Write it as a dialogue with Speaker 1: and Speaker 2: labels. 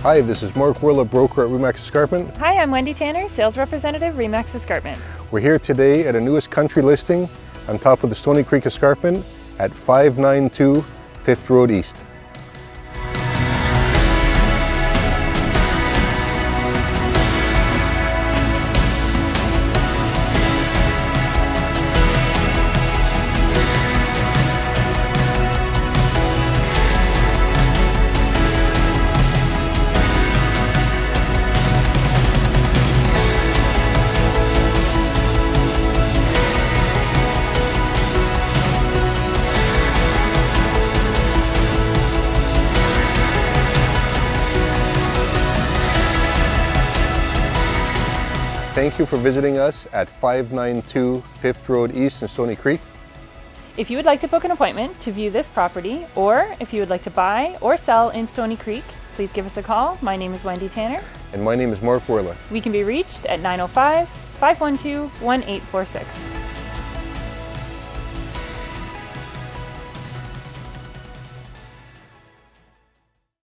Speaker 1: Hi, this is Mark Woehrle, broker at Remax Escarpment.
Speaker 2: Hi, I'm Wendy Tanner, sales representative, Remax Escarpment.
Speaker 1: We're here today at a newest country listing on top of the Stoney Creek Escarpment at 592 5th Road East. Thank you for visiting us at 592 5th Road East in Stoney Creek.
Speaker 2: If you would like to book an appointment to view this property, or if you would like to buy or sell in Stoney Creek, please give us a call. My name is Wendy Tanner.
Speaker 1: And my name is Mark Woehrle.
Speaker 2: We can be reached at 905-512-1846.